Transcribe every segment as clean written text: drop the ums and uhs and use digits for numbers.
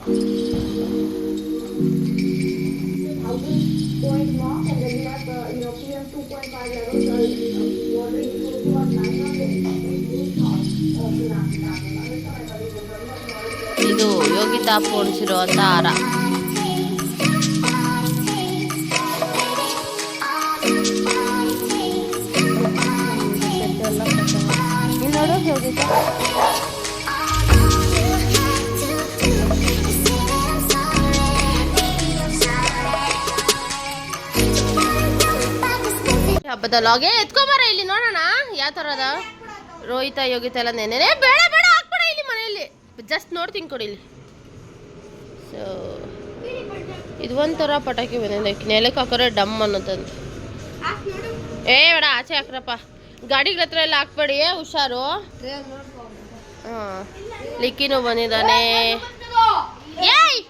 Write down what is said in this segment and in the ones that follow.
ಇದು ಯೋಗಿತಾ ಪೋಣಿಸಿರುವಂಥ ಹಾರ. ನೋಡು ಯೋಗಿತಾ. ಹಬ್ಬದ ಲಾಗೆ ಎತ್ಕೊಂಬಾರ ಇಲ್ಲಿ ನೋಡೋಣ ಯಾವ ಥರ ಅದ. ರೋಹಿತ ಯೋಗಿತಾ ಎಲ್ಲ ನೆನೆ ಬೇಡ ಬೇಡ ಹಾಕ್ಬೇಡ ಇಲ್ಲಿ ಮನೆಯಲ್ಲಿ, ಜಸ್ಟ್ ನೋಡ್ತೀನಿ ಕೊಡಿ ಇಲ್ಲಿ. ಸೊ ಇದು ಒಂಥರ ಪಟಾಕಿ ಬಂದಿದೆ, ನೆಲಕ್ಕೆ ಹಾಕೋರೆ ಡಮ್ ಅನ್ನೋದಂದು. ಬೇಡ ಆಚೆ ಹಾಕ್ರಪ್ಪ, ಗಾಡಿಗಳ ಹತ್ರ ಎಲ್ಲ ಹಾಕ್ಬೇಡಿ, ಹುಷಾರು. ಹಾಂ ಲಿಕ್ಕಿನೂ ಬಂದಿದ್ದಾನೆ. ಏಯ್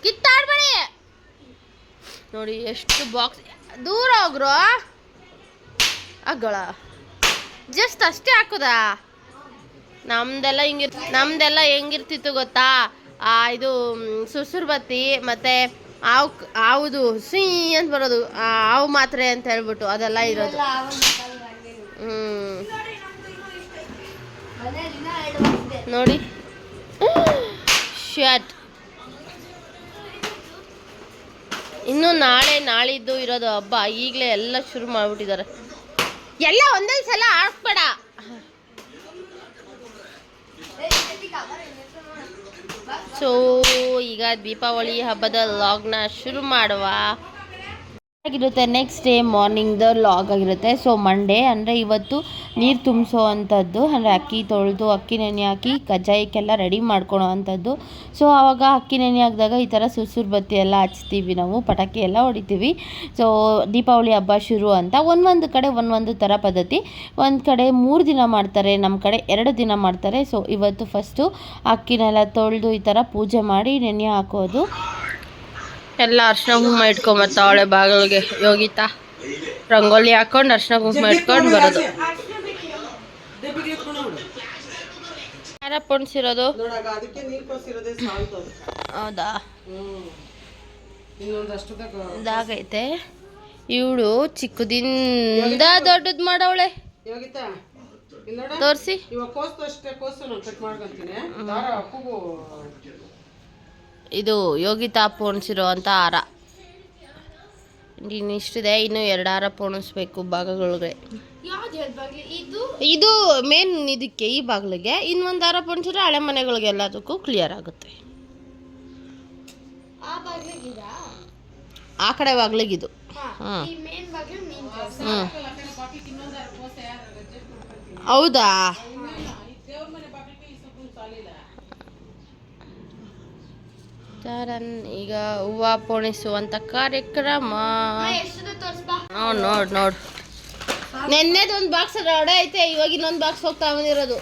ಕಿತ್ತಾಡ್ಬೇಡಿ ನೋಡಿ ಎಷ್ಟು ಬಾಕ್ಸ್. ದೂರ ಹೋಗ್ರು ಅಗ್ಗಳ, ಜಸ್ಟ್ ಅಷ್ಟೇ ಹಾಕೋದಾ. ನಮ್ದೆಲ್ಲ ಹೆಂಗಿರ್ತಿತ್ತು ಗೊತ್ತಾ, ಇದು ಸುರ್ಸುರ್ ಬತ್ತಿ ಮತ್ತೆ ಹಾವುದು ಸೀ ಅಂತ ಬರೋದು, ಹಾವು ಮಾತ್ರೆ ಅಂತ ಹೇಳ್ಬಿಟ್ಟು ಅದೆಲ್ಲ ಇರೋದು. ನೋಡಿ ಶರ್ಟ್. ಇನ್ನು ನಾಳಿದ್ದು ಇರೋದು ಹಬ್ಬ, ಈಗಲೇ ಎಲ್ಲ ಶುರು ಮಾಡಿಬಿಟ್ಟಿದ್ದಾರೆ. ಎಲ್ಲ ಒಂದೇ ಸಲ ಹಾಕ್ಬೇಡ. ಸೊ ಈಗ ದೀಪಾವಳಿ ಹಬ್ಬದ ಲಾಗ್ನ ಶುರು ಮಾಡುವ. ಆಗಿರುತ್ತೆ ನೆಕ್ಸ್ಟ್ ಡೇ ಮಾರ್ನಿಂಗ್ದು ಲಾಗ್ ಆಗಿರುತ್ತೆ. ಸೊ ಮಂಡೇ ಅಂದರೆ ಇವತ್ತು ನೀರು ತುಂಬಿಸೋ ಅಂಥದ್ದು, ಅಂದರೆ ಅಕ್ಕಿ ತೊಳೆದು ಅಕ್ಕಿ ನೆನೆ ಹಾಕಿ ಕಜ್ಜಾಯಕ್ಕೆಲ್ಲ ರೆಡಿ ಮಾಡ್ಕೊಳೋ ಅಂಥದ್ದು. ಸೊ ಆವಾಗ ಅಕ್ಕಿ ನೆನೆ ಹಾಕಿದಾಗ ಈ ಥರ ಸುರ್ಸುರ್ ಬತ್ತಿ ಎಲ್ಲ ಹಚ್ತೀವಿ ನಾವು, ಪಟಾಕಿ ಎಲ್ಲ ಹೊಡಿತೀವಿ. ಸೊ ದೀಪಾವಳಿ ಹಬ್ಬ ಶುರು ಅಂತ ಒಂದೊಂದು ಕಡೆ ಒಂದೊಂದು ಥರ ಪದ್ಧತಿ. ಒಂದು ಕಡೆ 3 ದಿನ ಮಾಡ್ತಾರೆ, ನಮ್ಮ ಕಡೆ 2 ದಿನ ಮಾಡ್ತಾರೆ. ಸೊ ಇವತ್ತು ಫಸ್ಟು ಅಕ್ಕಿನೆಲ್ಲ ತೊಳೆದು ಈ ಥರ ಪೂಜೆ ಮಾಡಿ ನೆನೆ ಹಾಕೋದು. ಎಲ್ಲ ಅರ್ಶಿನ ಕುಂಕುಮ ಇಟ್ಕೊಂಬರ್ತಾವಳೆ ಬಾಗಿಲಿಗೆ ಯೋಗಿತಾ. ರಂಗೋಲಿ ಹಾಕೊಂಡು ಅರ್ಶಿನ ಕುಂಕುಮ ಇಟ್ಕೊಂಡು ಬರೋದು. ಯಾರ ಪೊಣ್ಸಿರೋದು? ಹೌದಾ, ಇದಾಗೈತೆ. ಇವಳು ಚಿಕ್ಕದಿಂದ ದೊಡ್ಡದ್ ಮಾಡವಳೆ. ತೋರಿಸಿ. ಇದು ಯೋಗಿತಾ ಪೋಣಿಸಿರೋ ಅಂತ ಹಾರ. ಇನ್ನಿಷ್ಟಿದೆ, ಇನ್ನು 2 ಹಾರ ಪೋಣಿಸ್ಬೇಕು ಭಾಗಗಳಿಗೆ. ಇದು ಮೇನ್ ಇದಕ್ಕೆ ಈ ಬಾಗಿಲಿಗೆ, ಇನ್ನೊಂದು ಹಾರ ಪೋಣಿಸಿದ್ರೆ ಹಳೆ ಮನೆಗಳಿಗೆ ಎಲ್ಲದಕ್ಕೂ ಕ್ಲಿಯರ್ ಆಗುತ್ತೆ. ಆ ಕಡೆ ಬಾಗಿಲಿಗಿದು. ಹೌದಾ, ಈಗ ಹೂವು ಪೋಣಿಸುವಂತ ಕಾರ್ಯಕ್ರಮ. ನೋಡ್ ನೆನ್ನೆದೊಂದು ಬಾಕ್ಸ್ ರೆಡಿ ಐತೆ, ಇವಾಗ ಇನ್ನೊಂದು ಬಾಕ್ಸ್ ಹೋಗ್ತಾ ಬಂದಿರೋದು.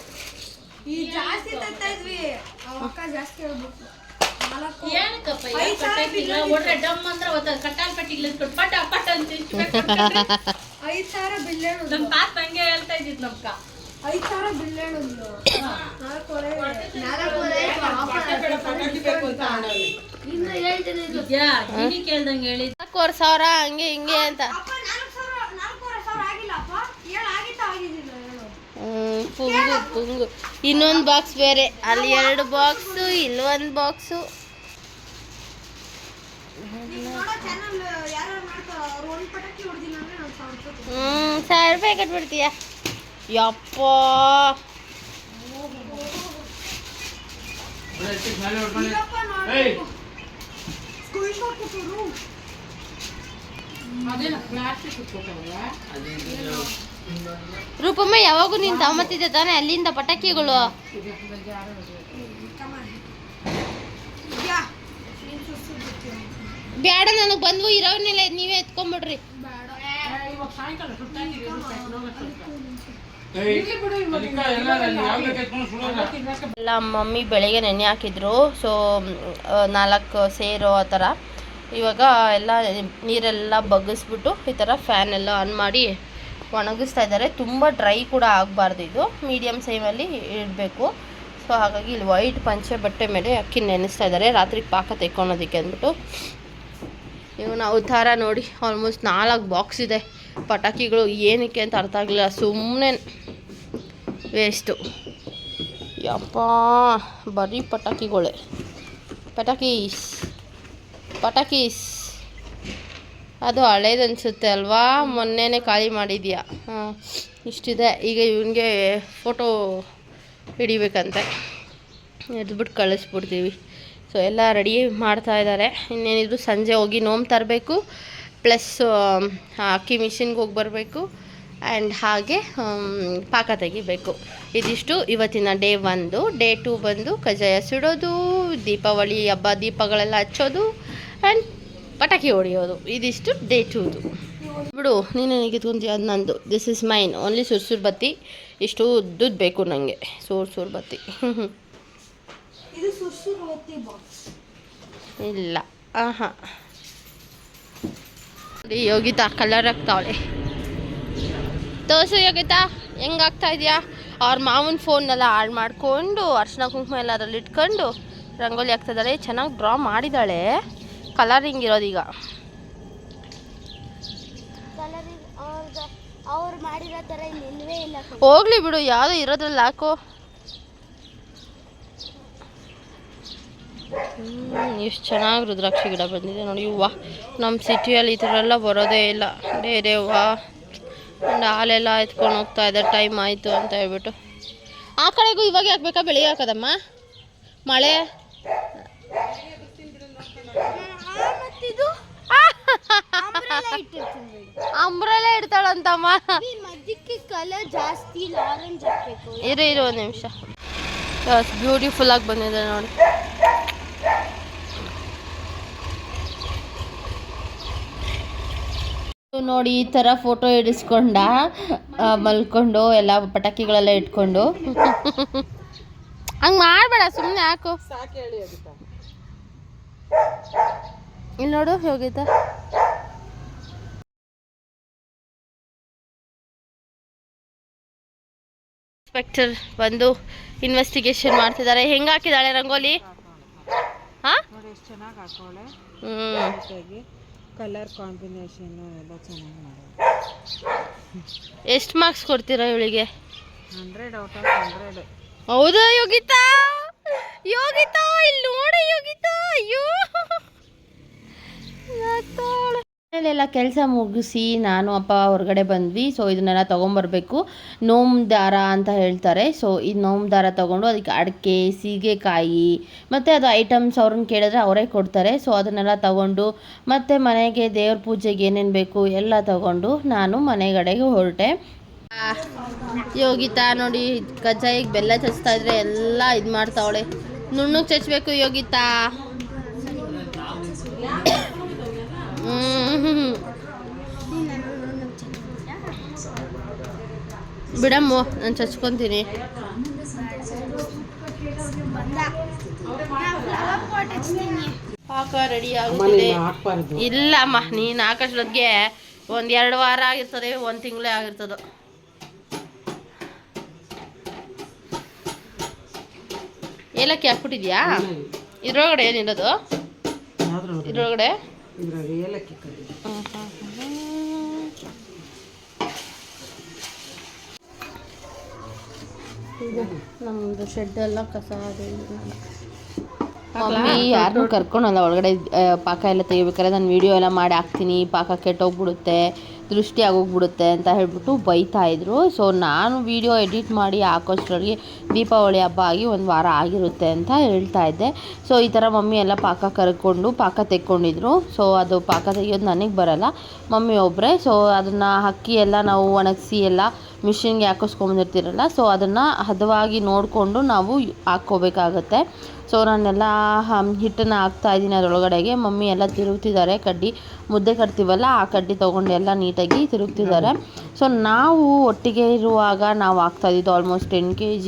ಸಾವಿರ ಹಂಗೆ ಹಿಂಗೆ ಅಂತ. ಪುಂಗು ಇನ್ನೊಂದು ಬಾಕ್ಸ್ ಬೇರೆ, ಅಲ್ಲಿ 2 ಬಾಕ್ಸು, ಇಲ್ಲಿ 1 ಬಾಕ್ಸು. ₹1000 ಕಟ್ಬಿಡ್ತೀಯ ಯಪ್ಪ. ರೂಪಮ್ಮ ಯಾವಾಗೂ ನೀನು ತಗೊಂಬತ್ತಿದ್ದೆ ತಾನೆ ಅಲ್ಲಿಂದ ಪಟಾಕಿಗಳು? ಬೇಡ, ನನಗೆ ಬಂದ್ವು ಇರೋವನ್ನೆಲ್ಲ ನೀವೇ ಎತ್ಕೊಂಡ್ಬಿಡ್ರಿ. ಎಲ್ಲ ಮಮ್ಮಿ ಬೆಳಗ್ಗೆ ನೆನೆ ಹಾಕಿದ್ರು. ಸೊ 4 ಸೇರೋ ಆ ಥರ. ಇವಾಗ ಎಲ್ಲ ನೀರೆಲ್ಲ ಬಗ್ಗಿಸ್ಬಿಟ್ಟು ಈ ಥರ ಫ್ಯಾನ್ ಎಲ್ಲ ಆನ್ ಮಾಡಿ ಒಣಗಿಸ್ತಾ ಇದ್ದಾರೆ. ತುಂಬ ಡ್ರೈ ಕೂಡ ಆಗಬಾರ್ದು, ಇದು ಮೀಡಿಯಮ್ ಸೈಮಲ್ಲಿ ಇಡಬೇಕು. ಸೊ ಹಾಗಾಗಿ ಇಲ್ಲಿ ವೈಟ್ ಪಂಚೆ ಬಟ್ಟೆ ಮೇಲೆ ಅಕ್ಕಿ ನೆನೆಸ್ತಾ ಇದ್ದಾರೆ ರಾತ್ರಿಗೆ ಪಾಕ ತೆಕ್ಕೊಳೋದಕ್ಕೆ ಅಂದ್ಬಿಟ್ಟು. ಇವನು ಅವತಾರ ನೋಡಿ ಆಲ್ಮೋಸ್ಟ್ 4 ಬಾಕ್ಸ್ ಇದೆ ಪಟಾಕಿಗಳು. ಏನಕ್ಕೆ ಅಂತ ಅರ್ಥ ಆಗಲಿಲ್ಲ, ಸುಮ್ಮನೆ ವೇಸ್ಟು. ಯಪ್ಪ ಬರೀ ಪಟಾಕಿಗಳೇ, ಪಟಾಕೀಸ್. ಅದು ಹಳೇದು ಅನಿಸುತ್ತೆ ಅಲ್ವಾ, ಮೊನ್ನೆನೇ ಖಾಲಿ ಮಾಡಿದ್ಯಾ. ಹಾಂ ಇಷ್ಟಿದೆ. ಈಗ ಇವನಿಗೆ ಫೋಟೋ ಹಿಡಿಬೇಕಂತೆ, ಹಿಡಿದ್ಬಿಟ್ಟು ಕಳಿಸ್ಬಿಡ್ತೀವಿ. ಸೊ ಎಲ್ಲ ರೆಡಿ ಮಾಡ್ತಾ ಇದ್ದಾರೆ. ಇನ್ನೇನಿದ್ರು ಸಂಜೆ ಹೋಗಿ ನೋಮ್ ತರಬೇಕು, ಪ್ಲಸ್ ಅಕ್ಕಿ ಮಿಷಿನ್ಗೆ ಹೋಗಿ ಬರಬೇಕು, ಆ್ಯಂಡ್ ಹಾಗೆ ಪಾಕ ತೆಗಿಬೇಕು. ಇದಿಷ್ಟು ಇವತ್ತಿನ ಡೇ 1. ಡೇ 2 ಬಂದು ಕಜ್ಜಾಯ ಸುಡೋದು, ದೀಪಾವಳಿ ಹಬ್ಬ ದೀಪಗಳೆಲ್ಲ ಹಚ್ಚೋದು, ಆ್ಯಂಡ್ ಪಟಾಕಿ ಹೊಡೆಯೋದು. ಇದಿಷ್ಟು ಡೇ 2ದು. ಬಿಡು, ನೀನು ಕಿತ್ಕೊಂತೀಯ, ಅದು ನಂದು. This is mine only. ಸುರ್ಸುರು ಬತ್ತಿ ಇಷ್ಟು ಉದ್ದದ್ದು ಬೇಕು ನನಗೆ, ಸುರ್ಸುರು ಬತ್ತಿ. ಇಲ್ಲ ಹಾಂ ಯೋಗಿತಾ ಕಲರ್ ಆಗ್ತಾವಳೆ. ತೋರ್ಸು ಯೋಗಿತಾ ಹೆಂಗೆ ಆಗ್ತಾ ಇದೆಯಾ. ಅವ್ರ ಮಾವನ ಫೋನ್ನೆಲ್ಲ ಹಾಳು ಮಾಡಿಕೊಂಡು ಅರ್ಶಿನ ಕುಂಕುಮ ಎಲ್ಲ ಅದ್ರಲ್ಲಿ ಇಟ್ಕೊಂಡು ರಂಗೋಲಿ ಆಗ್ತಿದ್ದಾಳೆ. ಚೆನ್ನಾಗಿ ಡ್ರಾ ಮಾಡಿದ್ದಾಳೆ. ಕಲರಿಂಗ್ ಇರೋದೀಗ. ಹೋಗ್ಲಿ ಬಿಡು, ಯಾವುದೋ ಇರೋದ್ರಲ್ಲಿ ಹಾಕು. ಎಷ್ಟು ಚೆನ್ನಾಗಿ ರುದ್ರಾಕ್ಷಿ ಗಿಡ ಬಂದಿದೆ ನೋಡಿ. ಹೂವು ನಮ್ಮ ಸಿಟಿಯಲ್ಲಿ ಈ ಥರ ಎಲ್ಲ ಬರೋದೇ ಇಲ್ಲ. ಡೇರೆ ಹೂವು ಹಾಲೆಲ್ಲ ಎತ್ಕೊಂಡು ಹೋಗ್ತಾ ಇದೆ, ಟೈಮ್ ಆಯಿತು ಅಂತ ಹೇಳ್ಬಿಟ್ಟು. ಆ ಕಡೆಗೂ ಇವಾಗ ಹಾಕ್ಬೇಕಾ, ಬೆಳಿಗ್ಗೆ ಹಾಕೋದಮ್ಮ? ಮಳೆ ಅಂಬ್ರೆಲ್ಲ ಇಡ್ತಾಳಂತಮ್ಮ. ಇರು ಒಂದು ನಿಮಿಷ. ಬ್ಯೂಟಿಫುಲ್ ಆಗಿ ಬಂದಿದೆ ನೋಡಿ. ನೋಡಿ ಈ ಥರ ಫೋಟೋ ಹಿಡಿಸ್ಕೊಂಡ ಮಲ್ಕೊಂಡು ಎಲ್ಲ ಪಟಾಕಿಗಳೆಲ್ಲ ಇಟ್ಕೊಂಡು. ಹಂಗೆ ಮಾಡಬೇಡ, ಸುಮ್ಮನೆ ಹಾಕು. ಇಲ್ಲಿ ನೋಡು ಯೋಗಿತಾ. ಇನ್ಸ್ಪೆಕ್ಟರ್ ಬಂದು ಇನ್ವೆಸ್ಟಿಗೇಷನ್ ಮಾಡ್ತಿದ್ದಾರೆ. ಹೆಂಗೆ ಹಾಕಿದ್ದಾಳೆ ರಂಗೋಲಿ? ಹಾಂ ಕಲರ್ ಕಾಂಬಿನೇಷನ್ ಎಲ್ಲ ಚೆನ್ನಾಗಿ ಮಾಡಿ. ಎಷ್ಟು ಮಾರ್ಕ್ಸ್ ಕೊಡ್ತೀರಾ ಇವಳಿಗೆ? 100/100. ಹೌದಾ ಯೋಗಿತಾ? ಯೋಗಿತಾ ಇಲ್ಲಿ ನೋಡಿ ಯೋಗಿತಾ. ಅಯ್ಯೋ ಮನೆಯಲ್ಲೆಲ್ಲ ಕೆಲಸ ಮುಗಿಸಿ ನಾನು ಅಪ್ಪ ಹೊರಗಡೆ ಬಂದ್ವಿ. ಸೊ ಇದನ್ನೆಲ್ಲ ತೊಗೊಂಬರ್ಬೇಕು. ನೋಮ್ ದಾರ ಅಂತ ಹೇಳ್ತಾರೆ. ಸೊ ಈ ನೋಮ್ ದಾರ ತೊಗೊಂಡು ಅದಕ್ಕೆ ಅಡಿಕೆ, ಸೀಗೆಕಾಯಿ ಮತ್ತು ಅದು ಐಟಮ್ಸ್ ಅವ್ರನ್ನ ಕೇಳಿದ್ರೆ ಅವರೇ ಕೊಡ್ತಾರೆ. ಸೊ ಅದನ್ನೆಲ್ಲ ತೊಗೊಂಡು ಮತ್ತು ಮನೆಗೆ ದೇವ್ರ ಪೂಜೆಗೆ ಏನೇನು ಬೇಕು ಎಲ್ಲ ತೊಗೊಂಡು ನಾನು ಮನೆಗಡೆಗೆ ಹೊರಟೆ. ಯೋಗಿತಾ ನೋಡಿ ಕಜ್ಜಾಯಿಗೆ ಬೆಲ್ಲ ಚಚ್ತಾ ಇದ್ರೆ ಎಲ್ಲ ಇದು ಮಾಡ್ತಾವಳೆ. ನುಣ್ಣಗೆ ಚಚ್ಚಬೇಕು ಯೋಗಿತಾ. ಬಿಡಮ್ಮ, ನಾನು ಚಚ್ಕೊತೀನಿ. ಪಾಕ ರೆಡಿ ಆಗುತ್ತಿದೆ. ಇಲ್ಲಮ್ಮ, ನೀನು ಹಾಕೋಷ್ಟೊತ್ತಿಗೆ 1-2 ವಾರ ಆಗಿರ್ತದೆ, 1 ತಿಂಗಳೇ ಆಗಿರ್ತದೆ. ಏಲಕ್ಕಿ ಹಾಕ್ಬಿಟ್ಟಿದ್ಯಾ? ಇದ್ರೊಳಗಡೆ ಏನಿರೋದು? ಇದ್ರೊಳಗಡೆ ಏಲಕ್ಕಿ ನಮ್ಮದು ಶೆಡ್ ಎಲ್ಲ ಕಸ ಮಮ್ಮಿ ಯಾರನ್ನೂ ಕರ್ಕೊಳಲ್ಲ ಒಳಗಡೆ. ಪಾಕ ಎಲ್ಲ ತೆಗಿಬೇಕಾದ್ರೆ ನಾನು ವೀಡಿಯೋ ಎಲ್ಲ ಮಾಡಿ ಹಾಕ್ತೀನಿ, ಪಾಕ ಕೆಟ್ಟೋಗ್ಬಿಡುತ್ತೆ, ದೃಷ್ಟಿ ಆಗೋಗ್ಬಿಡುತ್ತೆ ಅಂತ ಹೇಳ್ಬಿಟ್ಟು ಬೈತಾಯಿದ್ರು. ಸೊ ನಾನು ವೀಡಿಯೋ ಎಡಿಟ್ ಮಾಡಿ ಹಾಕೋಷ್ಟರಲ್ಲಿ ದೀಪಾವಳಿ ಹಬ್ಬ ಆಗಿ 1 ವಾರ ಆಗಿರುತ್ತೆ ಅಂತ ಹೇಳ್ತಾ ಇದ್ದೆ. ಸೊ ಈ ಥರ ಮಮ್ಮಿ ಎಲ್ಲ ಪಾಕ ಕರ್ಕೊಂಡು ಪಾಕ ತೆಕ್ಕೊಂಡಿದ್ರು. ಸೊ ಅದು ಪಾಕ ತೆಗಿಯೋದು ನನಗೆ ಬರಲ್ಲ, ಮಮ್ಮಿ ಒಬ್ಬರೇ. ಸೊ ಅದನ್ನು ಅಕ್ಕಿ ಎಲ್ಲ ನಾವು ಒಣಗಿಸಿ ಎಲ್ಲ ಮಿಷಿನ್ಗೆ ಹಾಕಿಸ್ಕೊಂಬಂದಿರ್ತೀರಲ್ಲ, ಸೊ ಅದನ್ನು ಹದವಾಗಿ ನೋಡಿಕೊಂಡು ನಾವು ಹಾಕ್ಕೋಬೇಕಾಗತ್ತೆ. ಸೊ ನಾನೆಲ್ಲ ಹಿಟ್ಟನ್ನು ಹಾಕ್ತಾಯಿದ್ದೀನಿ ಅದರೊಳಗಡೆಗೆ. ಮಮ್ಮಿ ಎಲ್ಲ ತಿರುಗ್ತಿದ್ದಾರೆ. ಕಡ್ಡಿ ಮುದ್ದೆ ಕಟ್ತೀವಲ್ಲ ಆ ಕಡ್ಡಿ ತೊಗೊಂಡು ಎಲ್ಲ ನೀಟಾಗಿ ತಿರುಗ್ತಿದ್ದಾರೆ. ಸೊ ನಾವು ಒಟ್ಟಿಗೆ ಇರುವಾಗ ನಾವು ಹಾಕ್ತಾಯಿದ್ದು ಆಲ್ಮೋಸ್ಟ್ 10 kg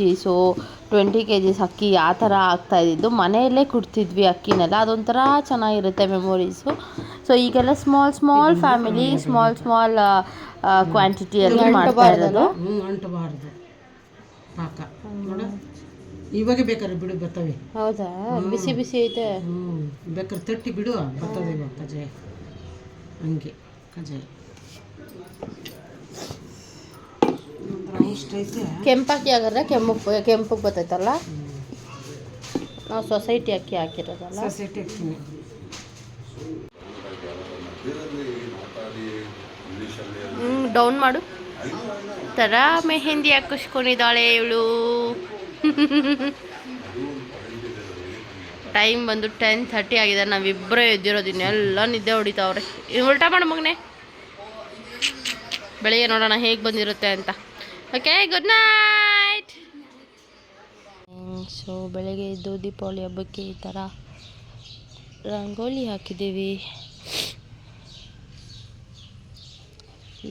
20 kg ಅಕ್ಕಿ ಆ ಥರ ಹಾಕ್ತಾಯಿದ್ದು. ಮನೆಯಲ್ಲೇ ಕುಡ್ತಿದ್ವಿ ಅಕ್ಕಿನೆಲ್ಲ, ಅದೊಂಥರ ಚೆನ್ನಾಗಿರುತ್ತೆ ಮೆಮೊರೀಸು. ಸೊ ಈಗೆಲ್ಲ ಸ್ಮಾಲ್ ಫ್ಯಾಮಿಲಿ, ಸ್ಮಾಲ್ ಕ್ವಾಂಟಿಟಿಯಲ್ಲಿ ಮಾಡ್ತಾ ಇರೋದು. ಇವಾಗ ಬೇಕಾದ್ರೆ ಬಿಡು ಬರ್ತವೆ. ಹೌದಾ? ಬಿಸಿ ಬಿಸಿ ಐತೆ. ಬೇಕಾದ್ರೆ ತಟ್ಟಿ ಬಿಡು ಬರ್ತದೆ ಇವಾಗ ಕಜ್ಜಾಯ. ಹಂಗೆ ಕಜ್ಜಾಯ ಇಷ್ಟ ಐತೆ. ಕೆಂಪಕ್ಕಿ ಹಾಕಿದ್ರೆ ಕೆಂಪಗೆ ಬರ್ತೈತಲ್ಲ. ನಾವು ಸೊಸೈಟಿ ಅಕ್ಕಿ ಹಾಕಿರೋದಲ್ಲ. ಸೊಸೈಟಿ ಹಾಕ್ತೀನಿ. ಡೌನ್ ಮಾಡು. ಥರ ಮೆಹಂದಿ ಹಾಕಿಸ್ಕೊಂಡಿದ್ದಾಳೆ ಇವಳು. ಟೈಮ್ ಬಂದು 10:30 ಆಗಿದೆ. ನಾವಿಬ್ಬರೇ ಎದ್ದಿರೋದು, ಇನ್ನೆಲ್ಲ ನಿದ್ದೆ ಹೊಡಿತಾವ್ರೆ. ಉಲ್ಟಾ ಮಾಡು ಮಗನೆ. ಬೆಳಿಗ್ಗೆ ನೋಡೋಣ ಹೇಗೆ ಬಂದಿರುತ್ತೆ ಅಂತ. Okay, good night. ಸೊ ಬೆಳಗ್ಗೆ ಎದ್ದು ದೀಪಾವಳಿ ಹಬ್ಬಕ್ಕೆ ಈ ಥರ ರಂಗೋಲಿ ಹಾಕಿದ್ದೀವಿ.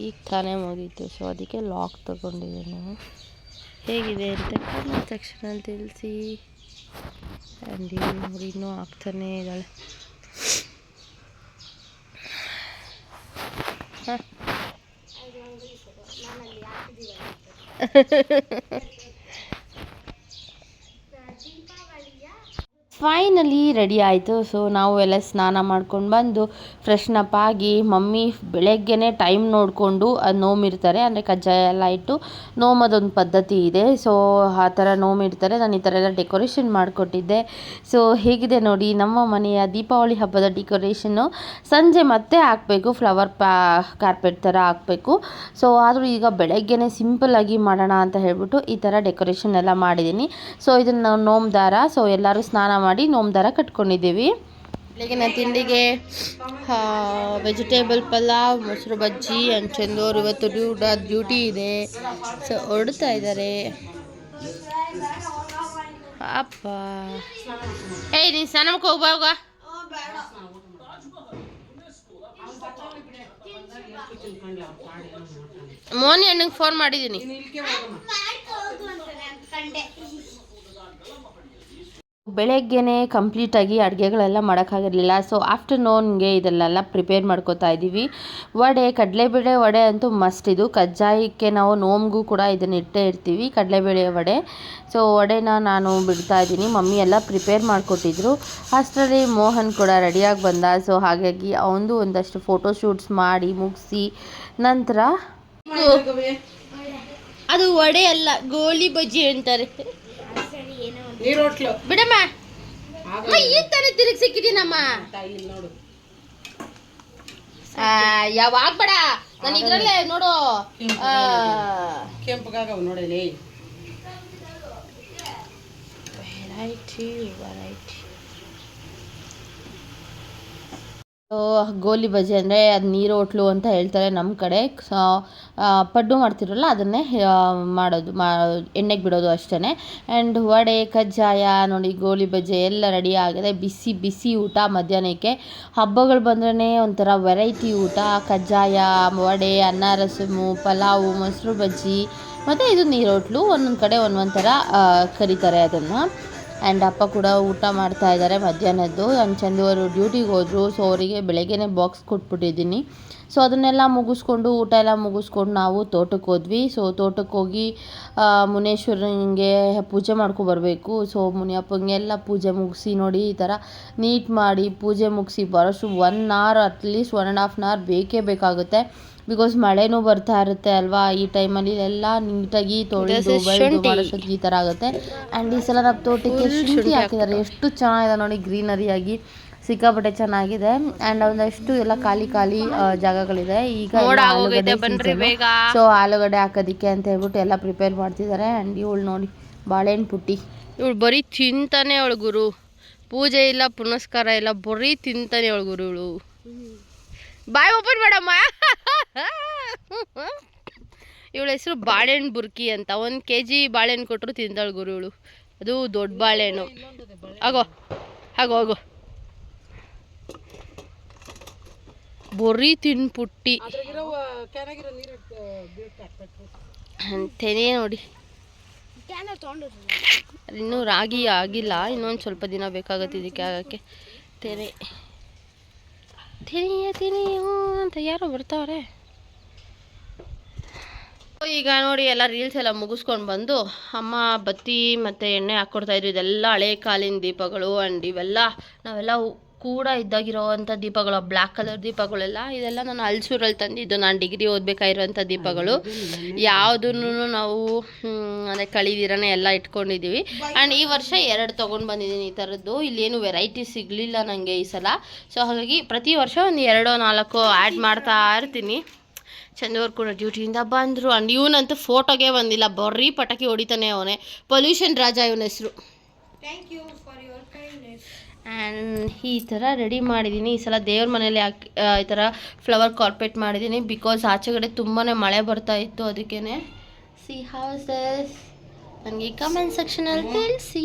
ಈಗ ತಾನೇ ಮುಗೀತು, ಸೊ ಅದಕ್ಕೆ ಲಾಕ್ ತಗೊಂಡಿದ್ದೀನಿ. ಹೇಗಿದೆ ಅಂತ ಕಮೆಂಟ್ ಸೆಕ್ಷನಲ್ಲಿ ತಿಳಿಸಿ. ಆ್ಯಂಡ್ ನೋಡಿ ಇನ್ನೂ ಆಗ್ತಾನೇ ಇದ್ದಾಳೆ. ಫೈನಲಿ ರೆಡಿ ಆಯಿತು. ಸೊ ನಾವು ಎಲ್ಲ ಸ್ನಾನ ಮಾಡ್ಕೊಂಡು ಬಂದು ಫ್ರೆಶ್ನಪ್ ಆಗಿ, ಮಮ್ಮಿ ಬೆಳಗ್ಗೆನೇ ಟೈಮ್ ನೋಡಿಕೊಂಡು ಅದು ನೋಮಿರ್ತಾರೆ, ಅಂದರೆ ಕಜ್ಜಾಯ ಎಲ್ಲ ಇಟ್ಟು ನೋಮೋದೊಂದು ಪದ್ಧತಿ ಇದೆ. ಸೊ ಆ ಥರ ನೋಮಿರ್ತಾರೆ. ನಾನು ಈ ಥರ ಎಲ್ಲ ಡೆಕೋರೇಷನ್ ಮಾಡಿಕೊಟ್ಟಿದ್ದೆ. ಸೊ ಹೇಗಿದೆ ನೋಡಿ ನಮ್ಮ ಮನೆಯ ದೀಪಾವಳಿ ಹಬ್ಬದ ಡೆಕೋರೇಷನ್ನು. ಸಂಜೆ ಮತ್ತೆ ಹಾಕಬೇಕು, ಫ್ಲವರ್ ಕಾರ್ಪೆಟ್ ಥರ ಹಾಕಬೇಕು. ಸೊ ಆದರೂ ಈಗ ಬೆಳಗ್ಗೆನೇ ಸಿಂಪಲ್ಲಾಗಿ ಮಾಡೋಣ ಅಂತ ಹೇಳ್ಬಿಟ್ಟು ಈ ಥರ ಡೆಕೋರೇಷನ್ ಎಲ್ಲ ಮಾಡಿದ್ದೀನಿ. ಸೊ ಇದನ್ನು ನೋಮ್ ದಾರ. ಸೊ ಎಲ್ಲರೂ ಸ್ನಾನ ಮಾಡಿ ನೋಮ್ ದಾರ ಕಟ್ಕೊಂಡಿದ್ದೀವಿ. ಬೆಳಗಿನ ತಿಂಡಿಗೆ ವೆಜಿಟೇಬಲ್ ಪಲಾವ್, ಮೊಸರು ಬಜ್ಜಿ. ಆ್ಯಂಡ್ ಚಂದೋರು ಇವತ್ತು ಡ್ಯೂಟಿ ಇದೆ, ಸೊ ಹೊರಡ್ತಾ ಇದ್ದಾರೆ. ಅಪ್ಪ ನೀನು ಸ್ನಾನಕ್ಕೆ ಹೋಗುವಾಗ ಮೋನಿ ಅಣ್ಣಂಗೆ ಫೋನ್ ಮಾಡಿದ್ದೀನಿ. ಬೆಳಗ್ಗೆನೇ ಕಂಪ್ಲೀಟಾಗಿ ಅಡುಗೆಗಳೆಲ್ಲ ಮಾಡೋಕ್ಕಾಗಿರಲಿಲ್ಲ. ಸೊ ಆಫ್ಟರ್ನೂನ್ಗೆ ಇದೆಲ್ಲ ಪ್ರಿಪೇರ್ ಮಾಡ್ಕೋತಾ ಇದ್ದೀವಿ. ವಡೆ, ಕಡಲೆಬೇಳೆ ವಡೆ ಅಂತೂ ಮಸ್ಟ್. ಇದು ಕಜ್ಜಾಯಕ್ಕೆ ನಾವು ನೋಮ್ಗೂ ಕೂಡ ಇದನ್ನು ಇಟ್ಟೇ ಇರ್ತೀವಿ, ಕಡಲೆಬೇಳೆ ವಡೆ. ಸೊ ವಡೆನ ನಾನು ಬಿಡ್ತಾ ಇದ್ದೀನಿ. ಮಮ್ಮಿ ಎಲ್ಲ ಪ್ರಿಪೇರ್ ಮಾಡಿಕೊಟ್ಟಿದ್ರು. ಅಷ್ಟರಲ್ಲಿ ಮೋಹನ್ ಕೂಡ ರೆಡಿಯಾಗಿ ಬಂದ. ಸೊ ಹಾಗಾಗಿ ಅವನದು ಒಂದಷ್ಟು ಫೋಟೋ ಶೂಟ್ಸ್ ಮಾಡಿ ಮುಗಿಸಿ ನಂತರ ಅದು ವಡೆ ಅಲ್ಲ, ಗೋಲಿ ಬಜ್ಜಿ ಅಂತಾರೆ. ಬಿಡಮ್ಮ, ಈಗ ತಾನೇ ತಿರುಗಿ ಸಿಕ್ಕಿದ್ದೀನಮ್ಮ. ಯಾವಾಗ ಬೇಡ, ನಾನು ಇದ್ರಲ್ಲೇ ನೋಡು ಕೆಂಪಗಾಗವ ನೋಡಲಿ. ವೆರೈಟಿ. ಗೋಲಿ ಬಜ್ಜಿ ಅಂದರೆ ಅದು ನೀರು ಹೋಟ್ಲು ಅಂತ ಹೇಳ್ತಾರೆ ನಮ್ಮ ಕಡೆ. ಪಡ್ಡು ಮಾಡ್ತಿರಲ್ಲ ಅದನ್ನೇ ಮಾಡೋದು, ಎಣ್ಣೆಗೆ ಬಿಡೋದು ಅಷ್ಟೇ. ಆ್ಯಂಡ್ ವಡೆ, ಕಜ್ಜಾಯ ನೋಡಿ, ಗೋಲಿ ಬಜ್ಜಿ ಎಲ್ಲ ರೆಡಿ ಆಗಿದೆ. ಬಿಸಿ ಬಿಸಿ ಊಟ ಮಧ್ಯಾಹ್ನಕ್ಕೆ. ಹಬ್ಬಗಳು ಬಂದ್ರೇ ಒಂಥರ ವೆರೈಟಿ ಊಟ. ಕಜ್ಜಾಯ, ವಡೆ, ಅನ್ನ ರಸಮು, ಪಲಾವು, ಮೊಸರು ಬಜ್ಜಿ ಮತ್ತು ಇದು ನೀರು ಹೋಟ್ಲು. ಒಂದೊಂದು ಕಡೆ ಒಂದೊಂದು ಥರ ಕರೀತಾರೆ ಅದನ್ನು. ಆ್ಯಂಡ್ ಅಪ್ಪ ಕೂಡ ಊಟ ಮಾಡ್ತಾ ಇದ್ದಾರೆ ಮಧ್ಯಾಹ್ನದ್ದು. ನನ್ನ ಚಂದವರು ಡ್ಯೂಟಿಗೆ ಹೋದರು. ಸೊ ಅವರಿಗೆ ಬೆಳಗ್ಗೆನೇ ಬಾಕ್ಸ್ ಕೊಟ್ಬಿಟ್ಟಿದ್ದೀನಿ. ಸೊ ಅದನ್ನೆಲ್ಲ ಮುಗಿಸ್ಕೊಂಡು, ಊಟ ಎಲ್ಲ ಮುಗಿಸ್ಕೊಂಡು ನಾವು ತೋಟಕ್ಕೆ ಹೋದ್ವಿ. ಸೊ ತೋಟಕ್ಕೆ ಹೋಗಿ ಮುನೇಶ್ವರನಿಗೆ ಪೂಜೆ ಮಾಡ್ಕೊಬರ್ಬೇಕು. ಸೊ ಮುನಿಯಪ್ಪಂಗೆಲ್ಲ ಪೂಜೆ ಮುಗಿಸಿ ನೋಡಿ ಈ ಥರ ನೀಟ್ ಮಾಡಿ ಪೂಜೆ ಮುಗಿಸಿ ಬರೋಷ್ಟು 1 hour, ಅಟ್ಲೀಸ್ಟ್ 1.5 hour ಬೇಕೇ ಬೇಕಾಗುತ್ತೆ. ಬಿಕಾಸ್ ಮಳೆನೂ ಬರ್ತಾ ಇರುತ್ತೆ ಅಲ್ವಾ, ಈ ಟೈಮಲ್ಲಿ ಎಲ್ಲ ನೀಟಾಗಿ ತೊಳೆದು ಬಳಿದು ಮಾಡೋಷ್ಟೊತ್ತಿಗೆ ಈ ಥರ ಆಗುತ್ತೆ. ಆ್ಯಂಡ್ ಈ ಸಲ ನಮ್ಮ ತೋಟಕ್ಕೆ ಶುಂಠಿ ಹಾಕಿದ್ದಾರೆ. ಎಷ್ಟು ಚೆನ್ನಾಗಿದೆ ನೋಡಿ, ಗ್ರೀನರಿಯಾಗಿ ಸಿಕ್ಕಾಪಟ್ಟೆ ಚೆನ್ನಾಗಿದೆ. ಆ್ಯಂಡ್ ಒಂದಷ್ಟು ಎಲ್ಲ ಖಾಲಿ ಜಾಗಗಳಿದೆ. ಈಗ ಆಲೂಗಡ್ಡೆ ಸೀಸನ್. ಸೊ ಆಲೂಗಡ್ಡೆ ಹಾಕೋದಕ್ಕೆ ಅಂತ ಹೇಳ್ಬಿಟ್ಟು ಎಲ್ಲ ಪ್ರಿಪೇರ್ ಮಾಡ್ತಿದ್ದಾರೆ. ಆ್ಯಂಡ್ ಇವಳು ನೋಡಿ ಬಾಳೆಹಣ್ಣು ಪುಟ್ಟಿ, ಇವಳು ಬರೀ ತಿಂತಾನೆ ಅವಳು ಗುರು. ಪೂಜೆ ಇಲ್ಲ, ಪುನಸ್ಕಾರ ಇಲ್ಲ, ಬರೀ ತಿಂತಾನೆ ಅವಳು ಗುರು. ಇವಳು ಬಾಯ್ ಓಪನ್ ಮಾಡಮ್ಮ. ಇವಳ ಹೆಸರು ಬಾಳೆಹಣ್ಣು ಬುರ್ಕಿ ಅಂತ. 1 kg ಬಾಳೆಹಣ್ಣು ಕೊಟ್ಟರು ತಿಂತಾಳು ಗುರು ಇವಳು. ಅದು ದೊಡ್ಡ ಬಾಳೆಹಣ್ಣು. ಆಗೋ ಬರೀ ತಿನ್ಪುಟ್ಟಿ ತೆನೆ ನೋಡಿ. ಇನ್ನೂ ರಾಗಿ ಆಗಿಲ್ಲ, ಇನ್ನೊಂದು ಸ್ವಲ್ಪ ದಿನ ಬೇಕಾಗುತ್ತೆ ಇದಕ್ಕೆ ಆಗೋಕ್ಕೆ. ತೆನೆಯ ಅಂತ ಯಾರೋ ಬರ್ತಾವ್ರೆ. ಈಗ ನೋಡಿ ಎಲ್ಲ ರೀಲ್ಸ್ ಎಲ್ಲ ಮುಗಿಸ್ಕೊಂಡು ಬಂದು ಅಮ್ಮ ಬತ್ತಿ ಮತ್ತು ಎಣ್ಣೆ ಹಾಕ್ಕೊಡ್ತಾಯಿದ್ರು. ಇದೆಲ್ಲ ಹಳೆ ಕಾಲಿನ ದೀಪಗಳು ಆ್ಯಂಡ್ ಇವೆಲ್ಲ ನಾವೆಲ್ಲ ಕೂಡ ಇದ್ದಾಗಿರೋವಂಥ ದೀಪಗಳು, ಬ್ಲ್ಯಾಕ್ ಕಲರ್ ದೀಪಗಳೆಲ್ಲ. ಇದೆಲ್ಲ ನಾನು ಹಲ್ಸೂರಲ್ಲಿ ತಂದಿದ್ದು, ನಾನು ಡಿಗ್ರಿ ಓದಬೇಕಾಗಿರೋವಂಥ ದೀಪಗಳು. ಯಾವುದನ್ನು ನಾವು ಅದೇ ಕಳಿದಿರನೇ ಎಲ್ಲ ಇಟ್ಕೊಂಡಿದ್ದೀವಿ. ಆ್ಯಂಡ್ ಈ ವರ್ಷ 2 ತೊಗೊಂಡು ಬಂದಿದ್ದೀನಿ ಈ ಥರದ್ದು. ಇಲ್ಲೇನು ವೆರೈಟಿ ಸಿಗಲಿಲ್ಲ ನನಗೆ ಈ ಸಲ. ಸೊ ಹಾಗಾಗಿ ಪ್ರತಿ ವರ್ಷ ಒಂದು 2-4 ಆ್ಯಡ್ ಮಾಡ್ತಾ ಇರ್ತೀನಿ. ಚಂದವ್ರು ಕೂಡ ಡ್ಯೂಟಿಯಿಂದ ಬಂದರು. ಆ್ಯಂಡ್ ಇವನಂತೂ ಫೋಟೋಗೆ ಬಂದಿಲ್ಲ, ಬರೀ ಪಟಾಕಿ ಹೊಡಿತಾನೆ ಅವನೇ. ಪೊಲ್ಯೂಷನ್ ರಾಜ ಇವನ ಹೆಸರು. ಆ್ಯಂಡ್ ಈ ಥರ ರೆಡಿ ಮಾಡಿದ್ದೀನಿ. ಈ ಸಲ ದೇವ್ರ ಮನೇಲಿ ಈ ಥರ ಫ್ಲವರ್ ಕಾರ್ಪೆಟ್ ಮಾಡಿದ್ದೀನಿ. ಬಿಕಾಸ್ ಆಚೆಗಡೆ ತುಂಬಾ ಮಳೆ ಬರ್ತಾ ಇತ್ತು, ಅದಕ್ಕೇ. ಸಿ ಹೌಸಸ್ ನನಗೆ ಕಮೆಂಟ್ ಸೆಕ್ಷನಲ್ಲಿ ತಿಳಿಸಿ.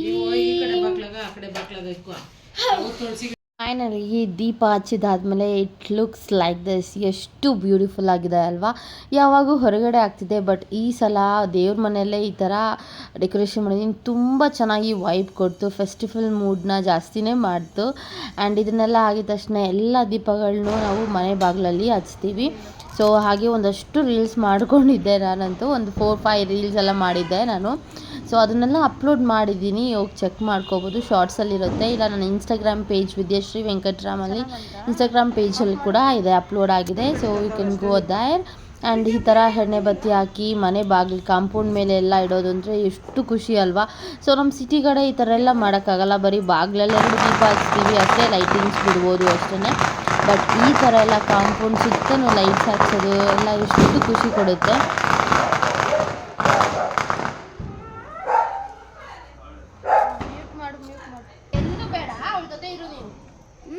ಫೈನಲಿ ದೀಪ ಹಚ್ಚಿದಾದ್ಮೇಲೆ ಇಟ್ ಲುಕ್ಸ್ ಲೈಕ್ ದಿಸ್. ಎಷ್ಟು ಬ್ಯೂಟಿಫುಲ್ ಆಗಿದೆ ಅಲ್ವಾ. ಯಾವಾಗೂ ಹೊರಗಡೆ ಆಗ್ತಿದೆ, ಬಟ್ ಈ ಸಲ ದೇವ್ರ ಮನೆಯಲ್ಲೇ ಈ ಥರ ಡೆಕೋರೇಷನ್ ಮಾಡಿದ್ದೀನಿ. ತುಂಬ ಚೆನ್ನಾಗಿ ವೈಬ್ ಕೊಡ್ತು, ಫೆಸ್ಟಿವಲ್ ಮೂಡ್ನ ಜಾಸ್ತಿನೇ ಮಾಡ್ತು. ಆ್ಯಂಡ್ ಇದನ್ನೆಲ್ಲ ಆಗಿದ ತಕ್ಷಣ ಎಲ್ಲ ದೀಪಗಳನ್ನೂ ನಾವು ಮನೆ ಬಾಗಿಲಲ್ಲಿ ಹಚ್ತೀವಿ. ಸೊ ಹಾಗೆ ಒಂದಷ್ಟು ರೀಲ್ಸ್ ಮಾಡ್ಕೊಂಡಿದ್ದೆ ನಾನಂತೂ. ಒಂದು 4-5 ರೀಲ್ಸ್ ಎಲ್ಲ ಮಾಡಿದ್ದೆ ನಾನು. ಸೊ ಅದನ್ನೆಲ್ಲ ಅಪ್ಲೋಡ್ ಮಾಡಿದ್ದೀನಿ, ಹೋಗಿ ಚೆಕ್ ಮಾಡ್ಕೋಬೋದು. ಶಾರ್ಟ್ಸಲ್ಲಿರುತ್ತೆ, ಇಲ್ಲ ನನ್ನ ಇನ್ಸ್ಟಾಗ್ರಾಮ್ ಪೇಜ್ ವಿದ್ಯಾಶ್ರೀ ವೆಂಕಟರಾಮಲ್ಲಿ ಇನ್ಸ್ಟಾಗ್ರಾಮ್ ಪೇಜಲ್ಲಿ ಕೂಡ ಇದೆ, ಅಪ್ಲೋಡ್ ಆಗಿದೆ. So you can go there. And ಈ ಥರ ಎಣ್ಣೆ ಬತ್ತಿ ಹಾಕಿ ಮನೆ ಬಾಗಿಲು ಕಾಂಪೌಂಡ್ ಮೇಲೆ ಎಲ್ಲ ಇಡೋದು ಅಂದರೆ ಎಷ್ಟು ಖುಷಿ ಅಲ್ವಾ. ಸೊ ನಮ್ಮ ಸಿಟಿ ಕಡೆ ಈ ಥರ ಎಲ್ಲ ಮಾಡೋಕ್ಕಾಗಲ್ಲ, ಬರೀ ಬಾಗಿಲಲ್ಲೆರಡು ದೀಪ ಹಚ್ತೀವಿ ಅಷ್ಟೇ, ಲೈಟಿಂಗ್ಸ್ ಬಿಡ್ಬೋದು ಅಷ್ಟೇ. ಬಟ್ ಈ ಥರ ಎಲ್ಲ ಕಾಂಪೌಂಡ್ ಸುತ್ತಲೂ ಲೈಟ್ಸ್ ಹಾಕ್ಸೋದು ಎಲ್ಲ ಎಷ್ಟು ಖುಷಿ ಕೊಡುತ್ತೆ.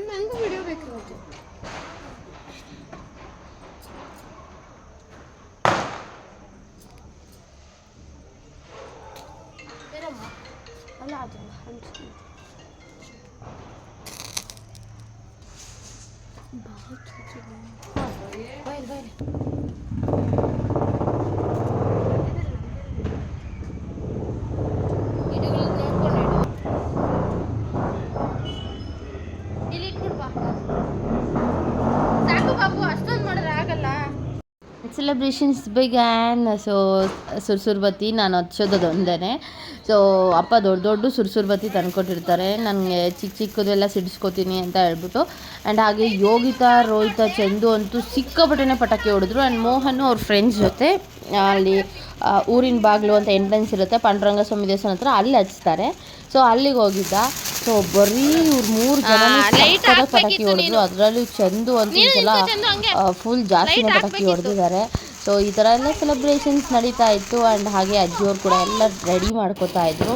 ನಂಗೂ ವಿಡಿಯೋ ಬೇಕು ಇವತ್ತು. ಅಲ್ಲ ಅದು ಹಂಚ್ತೀನಿ. Celebrations began. ಸೊ ಸುರ್ಸುರ್ ಬತ್ತಿ ನಾನು ಹಚ್ಚೋದು ಒಂದೇ. ಸೊ ಅಪ್ಪ ದೊಡ್ಡ ದೊಡ್ಡ ಸುರ್ಸುರ್ ಬತ್ತಿ ತಂದ್ಕೊಟ್ಟಿರ್ತಾರೆ, ನನಗೆ ಚಿಕ್ಕ ಚಿಕ್ಕದೆಲ್ಲ ಸಿಡಿಸ್ಕೋತೀನಿ ಅಂತ ಹೇಳ್ಬಿಟ್ಟು. ಆ್ಯಂಡ್ ಹಾಗೆ ಯೋಗಿತಾ, ರೋಹಿತಾ, ಚಂದು ಅಂತೂ ಸಿಕ್ಕಾಪಟ್ಟೆನೇ ಪಟಾಕಿ ಹೊಡೆದ್ರು. ಆ್ಯಂಡ್ ಮೋಹನ್ ಅವ್ರ ಫ್ರೆಂಡ್ಸ್ ಜೊತೆ ಅಲ್ಲಿ ಊರಿನ ಬಾಗಿಲು ಅಂತ ಎಂಟ್ರೆನ್ಸ್ ಇರುತ್ತೆ, ಪಾಂಡುರಂಗ ಸ್ವಾಮಿ ದೇವಸ್ಥಾನ ಹತ್ರ, ಅಲ್ಲಿ ಹಚ್ತಾರೆ. ಸೊ ಅಲ್ಲಿಗೆ ಹೋಗಿದ್ದ. ಸೊ ಬರೀ ಇವ್ರು 3 ಜನ ಪಟಾಕಿ ಹೊಡೆದ್ರು. ಅದರಲ್ಲೂ ಚಂದು ಅಂತ ಈ ಸಲ ಫುಲ್ ಜಾಸ್ತಿನೇ ಪಟಾಕಿ ಹೊಡೆದಿದ್ದಾರೆ. ಸೊ ಈ ಥರ ಎಲ್ಲ ಸೆಲೆಬ್ರೇಷನ್ಸ್ ನಡೀತಾ ಇತ್ತು. ಆ್ಯಂಡ್ ಹಾಗೆ ಅಜ್ಜಿಯವ್ರು ಕೂಡ ಎಲ್ಲ ರೆಡಿ ಮಾಡ್ಕೋತಾ ಇದ್ರು,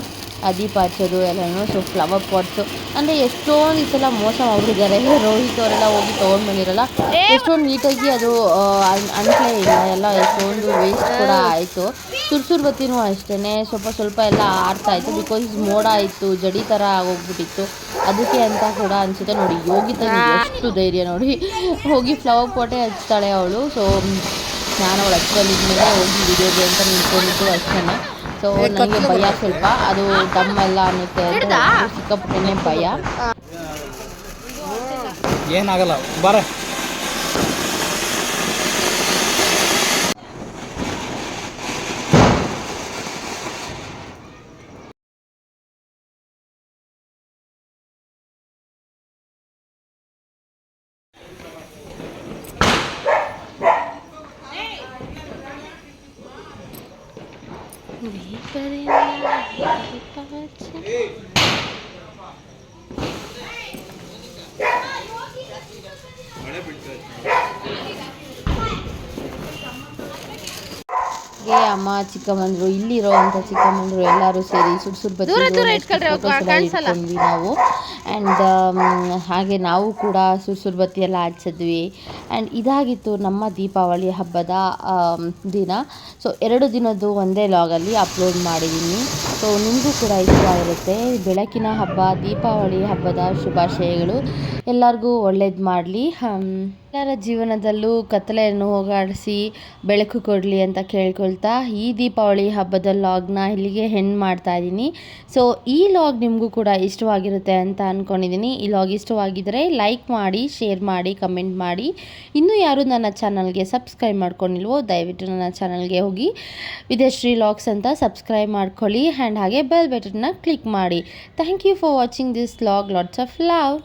ದೀಪ ಹಚ್ಚೋದು ಎಲ್ಲನೂ. ಸೊ ಫ್ಲವರ್ ಪಾಟ್ಸು ಅಂದರೆ ಎಷ್ಟೊಂದು ಈ ಸಲ ಮೋಸ ಮಾಡಿದ್ದಾರೆ. ರೋಹಿತ್ ಅವರೆಲ್ಲ ಹೋಗಿ ತೊಗೊಂಡು ಬಂದಿರಲ್ಲ, ಎಷ್ಟೊಂದು ನೀಟಾಗಿ ಅದು ಅಂಟ್ಲೇ ಇಲ್ಲ, ಎಲ್ಲ ಎಷ್ಟೊಂದು ವೇಸ್ಟ್ ಕೂಡ ಆಯಿತು. ಸುರ್ಸುರ್ ಬತ್ತಿನೂ ಅಷ್ಟೇ ಸ್ವಲ್ಪ ಎಲ್ಲ ಆಡ್ತಾ ಇತ್ತು, ಬಿಕಾಸ್ ಮೋಡ ಆಯಿತು, ಜಡಿ ಥರ ಆಗೋಗ್ಬಿಟ್ಟಿತ್ತು, ಅದಕ್ಕೆ ಅಂತ ಕೂಡ ಅನಿಸುತ್ತೆ. ನೋಡಿ ಯೋಗಿತಾ ಎಷ್ಟು ಧೈರ್ಯ ನೋಡಿ, ಹೋಗಿ ಫ್ಲವರ್ ಪಾಟೇ ಹಚ್ತಾಳೆ ಅವಳು. ಸೊ ನಾನು ಅವಳು ಹಚ್ಚಲಿದ್ಮೇಲೆ ಹೋಗಿ ವಿಡಿಯೋಗೆ ಅಂತ ನಿಂತ್ಕೊಂಡಿದ್ದು ಅಷ್ಟೇ. ಸೊ ನನಗೆ ಭಯ ಸ್ವಲ್ಪ, ಅದು ದಮ್ಮೆಲ್ಲ ಅನ್ನುತ್ತೆ ಅಂತ ಸಿಕ್ಕಾಪಟ್ಟೆನೇ ಭಯ. ಏನಾಗಲ್ಲ ಬರ. ಅಮ್ಮ ಚಿಕ್ಕಮ್ಮಂದ್ರು, ಇಲ್ಲಿರೋವಂಥ ಚಿಕ್ಕಮ್ಮಂದ್ರು ಎಲ್ಲರೂ ಸೇರಿ ಸುರ್ಸುರ್ ಬತ್ತಿ ಇಟ್ಕೊಂಡ್ವಿ ನಾವು. ಆ್ಯಂಡ್ ಹಾಗೆ ನಾವು ಕೂಡ ಸುರ್ಸುರ್ ಬತ್ತಿ ಎಲ್ಲ ಹಚ್ಚಿದ್ವಿ. ಆ್ಯಂಡ್ ಇದಾಗಿತ್ತು ನಮ್ಮ ದೀಪಾವಳಿ ಹಬ್ಬದ ದಿನ. ಸೊ 2 ದಿನದ್ದು ಒಂದೇ ಲಾಗಲ್ಲಿ ಅಪ್ಲೋಡ್ ಮಾಡಿದ್ದೀನಿ. ಸೊ ನಿಮಗೂ ಕೂಡ ಇಷ್ಟವಾಗಿರುತ್ತೆ. ಬೆಳಕಿನ ಹಬ್ಬ, ದೀಪಾವಳಿ ಹಬ್ಬದ ಶುಭಾಶಯಗಳು. ಎಲ್ಲರಿಗೂ ಒಳ್ಳೇದು ಮಾಡಲಿ. ಎಲ್ಲರ ಜೀವನದಲ್ಲೂ ಕತ್ತಲೆಯನ್ನು ಹೋಗಾಡಿಸಿ ಬೆಳಕು ಕೊಡಲಿ ಅಂತ ಕೇಳ್ಕೊಳ್ತಾ ಈ ದೀಪಾವಳಿ ಹಬ್ಬದ ಲಾಗ್ನ ಇಲ್ಲಿಗೆ ಹೆಣ್ಣು ಮಾಡ್ತಾ ಇದ್ದೀನಿ. ಸೊ ಈ ಲಾಗ್ ನಿಮಗೂ ಕೂಡ ಇಷ್ಟವಾಗಿರುತ್ತೆ ಅಂತ ಅಂದ್ಕೊಂಡಿದ್ದೀನಿ. ಈ ಲಾಗ್ ಇಷ್ಟವಾಗಿದ್ದರೆ ಲೈಕ್ ಮಾಡಿ, ಶೇರ್ ಮಾಡಿ, ಕಮೆಂಟ್ ಮಾಡಿ. ಇನ್ನೂ ಯಾರು ನನ್ನ ಚಾನಲ್ಗೆ ಸಬ್ಸ್ಕ್ರೈಬ್ ಮಾಡ್ಕೊಂಡಿಲ್ವೋ ದಯವಿಟ್ಟು ನನ್ನ ಚಾನಲ್ಗೆ ಹೋಗಿ ವಿದ್ಯಾಶ್ರೀ ಲಾಗ್ಸ್ ಅಂತ ಸಬ್ಸ್ಕ್ರೈಬ್ ಮಾಡ್ಕೊಳ್ಳಿ. ಆ್ಯಂಡ್ ಹಾಗೆ ಬೆಲ್ ಬಟನ್ನ ಕ್ಲಿಕ್ ಮಾಡಿ. Thank you for watching this vlog. Lots of love.